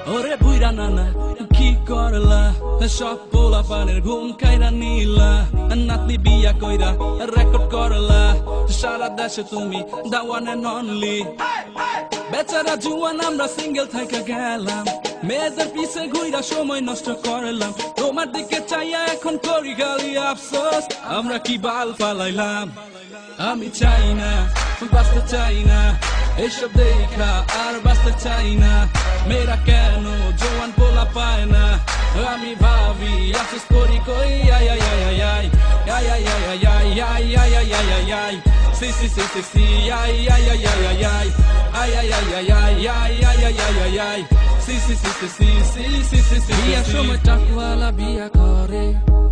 ওরে বুইরা নানা কি করলা সব পোলা পানের ঘুম কাইরা নিলা নাতনি বিয়া কইরা রেকর্ড করলা সারা দেশে তুমি দা ওয়ান এন্ড অনলি বেচারা জুয়ান আমরা সিঙ্গেল থাইকা গেলাম মেয়েদের পিছে ঘুইরা সময় নষ্ট করলাম তোমার দিকে চাইয়া এখন করি গালি আফসোস আমরা কি বাল ফালাইলাম আমি চাই না বাঁচতে চাই না এসব দেখা আর বাঁচতে চাই না মেয়েরা কেন জোয়ান পোলা পায় না আমি ভাবি আফসোস করি কই আই আই আই আই আই আই আই আই আই আই আই আই আই আই আই সি সি সি সি সি আই আই আই আই আই আই আই আই আই আই আই আই আই আই আই আই আই সি সি সি সি সি সি সি সি সি বিয়ার সময় টাকওয়ালা বিয়া করে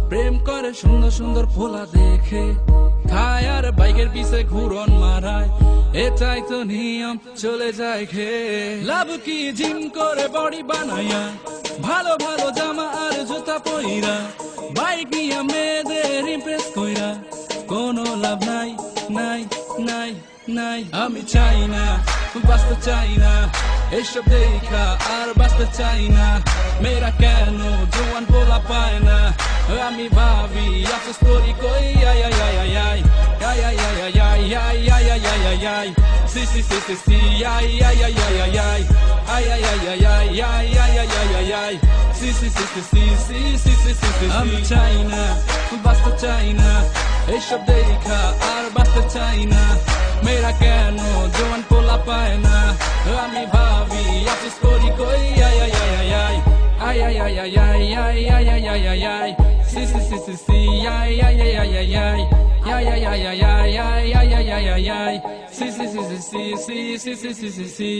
প্রেম করে সুন্দর সুন্দর পোলা দেখে খায় আর বাইকের পিছে ঘুরন মারায় এটাই তো নিয়ম চলে যায় খেয়ে লাভ কি জিম করে বডি বানায়া ভালো ভালো জামা আর জুতা পইরা বাইক নিয়ে মেয়েদের ইমপ্রেস কইরা কোনো লাভ নাই নাই নাই নাই আমি চাই না বাঁচতে চাই না এসব দেখা আর বাঁচতে চাই না মেয়েরা কেন জোয়ান পোলা পায় না আমি ভাবি আফসোস করি কই আই আই আই আই আই আই আই আই আই আই আই আই আই আই আই আই সি সি সি সি সি আই আই আই আই আই আই আই আই আই আই আই আই আই আই আই আই আই সি সি সি সি সি সি সি সি সি সি আমি চাই না বাঁচতে চাই না এসব দেখা আর বাঁচতে চাই না মেয়েরা কেন জোয়ান পোলা পায় না আমি ভাবি আফসোস করি কই আই আই আই আই I ay ay ay ay ay ay ay ay ay ay ay si si si si si ay ay ay ay ay ay ay ay ay ay ay ay ay ay ay ay ay si si si si si si si si si si si